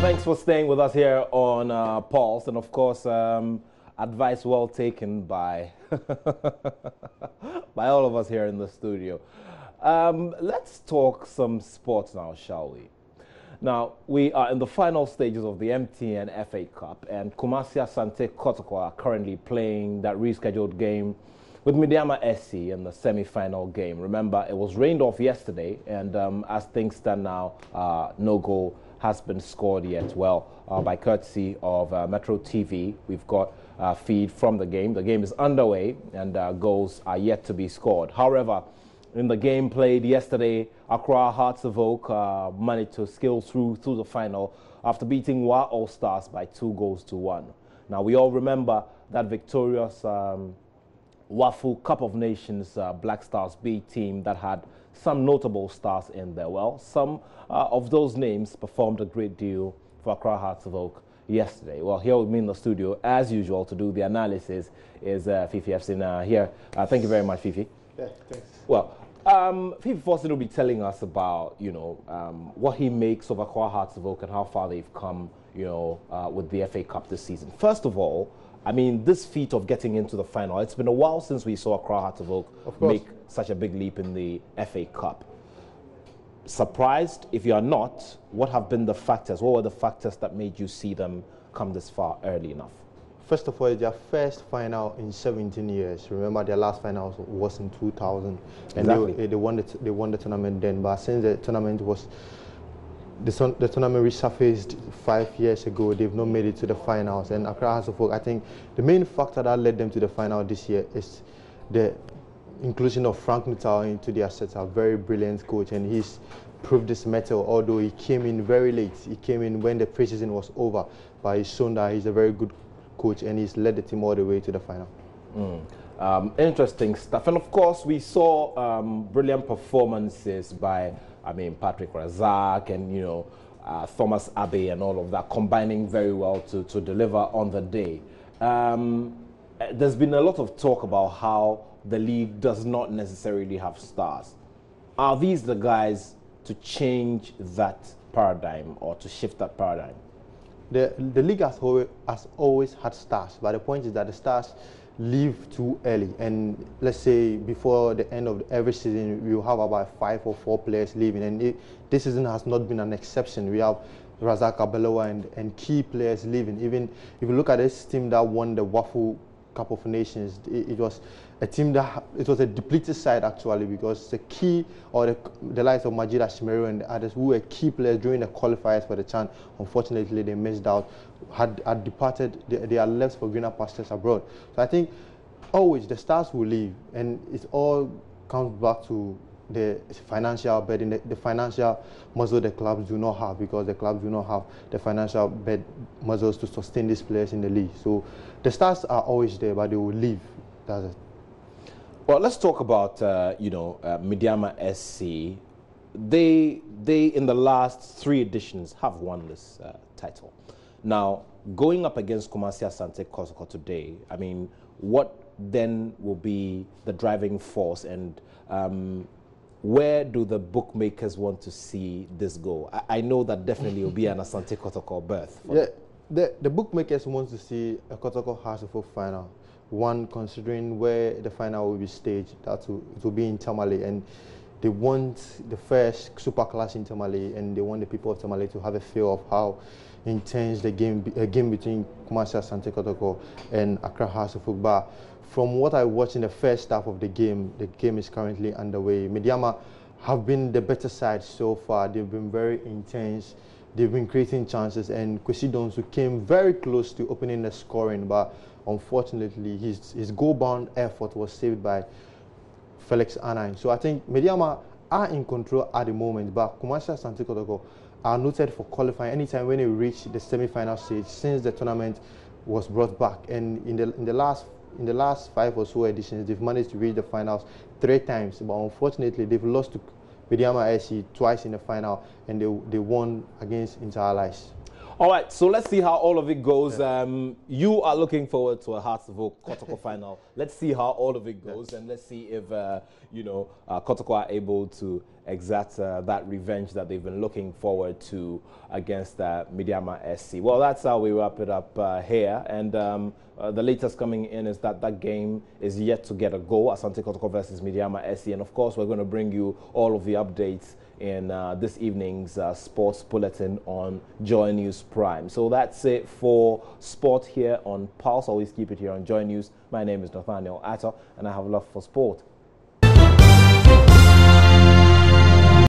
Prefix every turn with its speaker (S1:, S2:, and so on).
S1: thanks for staying with us here on Pulse, and of course, advice well taken by by all of us here in the studio. Let's talk some sports now, shall we? Now, we are in the final stages of the MTN FA Cup, and Kumasi Asante Kotoko are currently playing that rescheduled game with Midiama SC in the semi-final game. Remember, it was rained off yesterday, and as things stand now, no goal has been scored yet. Well, by courtesy of Metro TV, we've got a feed from the game. The game is underway, and goals are yet to be scored. However, in the game played yesterday, Accra Hearts of Oak managed to scale through to the final after beating Wa All Stars by 2-1. Now, we all remember that victorious WAFU Cup of Nations Black Stars B team that had some notable stars in there. Well, some of those names performed a great deal for Accra Hearts of Oak yesterday. Well, here with me in the studio, as usual, to do the analysis is Fifi Epson here. Thank you very much, Fifi.
S2: Yeah, thanks.
S1: Well, Fifi Fawcett will be telling us about, what he makes of Accra Hearts of Oak and how far they've come, with the FA Cup this season. First of all, I mean, this feat of getting into the final, it's been a while since we saw Accra Hearts of Oak make such a big leap in the FA Cup. Surprised? If you are not, what have been the factors? What were the factors that made you see them come this far early enough?
S2: First of all, it's their first final in 17 years. Remember, their last final was in 2000. And
S1: exactly.
S2: they won the tournament then. But since the tournament the tournament resurfaced 5 years ago, they've not made it to the finals. And Accra Hearts of Oak, I think the main factor that led them to the final this year is the inclusion of Frank Nuttall into their set. A very brilliant coach, and he's proved this mettle, although he came in very late. He came in when the preseason was over, but he's shown that he's a very good coach, and he's led the team all the way to the final.
S1: Interesting stuff. And of course, we saw brilliant performances by, Patrick Razak and, Thomas Abbey and all of that, combining very well to deliver on the day. There's been a lot of talk about how the league does not necessarily have stars. Are these the guys to change that paradigm or to shift that paradigm?
S2: The league has always had stars, but the point is that the stars leave too early. And let's say before the end of every season, we will have about 5 or 4 players leaving. And this season has not been an exception. We have Razak Abelawa and key players leaving. Even if you look at this team that won the WAFU Cup of Nations, it was a team that it was a depleted side actually, because the key, or the likes of Majid Ashimeru and the others who were key players during the qualifiers for the CHAN, unfortunately they missed out, had departed, they are left for greener pastures abroad. So I think always the stars will leave, and it all comes back to the financial burden, the financial muscle the clubs do not have, because the clubs do not have the financial muscles to sustain these players in the league. So the stars are always there, but they will leave. That's it.
S1: Well, let's talk about Midiama SC. They in the last 3 editions have won this title. Now, going up against Kumasi Asante Kotoko today, what then will be the driving force, and where do the bookmakers want to see this go? I know that definitely will be an Asante Kotoko berth.
S2: Yeah, the bookmakers want to see a Kotoko Hearts of Oak final. One, considering where the final will be staged, it will be in Tamale, and they want the first super class in Tamale, and they want the people of Tamale to have a feel of how intense a game between Kumasi Asante Kotoko and Accra Hearts of Oak. But from what I watched in the first half of the game is currently underway. Midiama have been the better side so far. They've been very intense. They've been creating chances, and Kwesi Donsu came very close to opening the scoring, but unfortunately his goal-bound effort was saved by Felix Anine. So I think Midiama are in control at the moment, but Kumasi Asante Kotoko are noted for qualifying anytime when they reach the semi-final stage since the tournament was brought back. And in the last 5 or so editions, they've managed to reach the finals 3 times, but unfortunately they've lost to Midiama SC twice in the final, and they won against Inter Allies.
S1: All right, so let's see how all of it goes. You are looking forward to a Hearts-Ville Kotoko final. Let's see how all of it goes, and let's see if Kotoko are able to exact that revenge that they've been looking forward to against Midiama SC. Well, that's how we wrap it up here, and the latest coming in is that game is yet to get a goal. Asante Kotoko versus Midiama SC, and of course we're going to bring you all of the updates in this evening's sports bulletin on Joy News Prime. So that's it for sport here on Pulse. Always keep it here on Joy News. My name is Nathaniel Atta, and I have love for sport.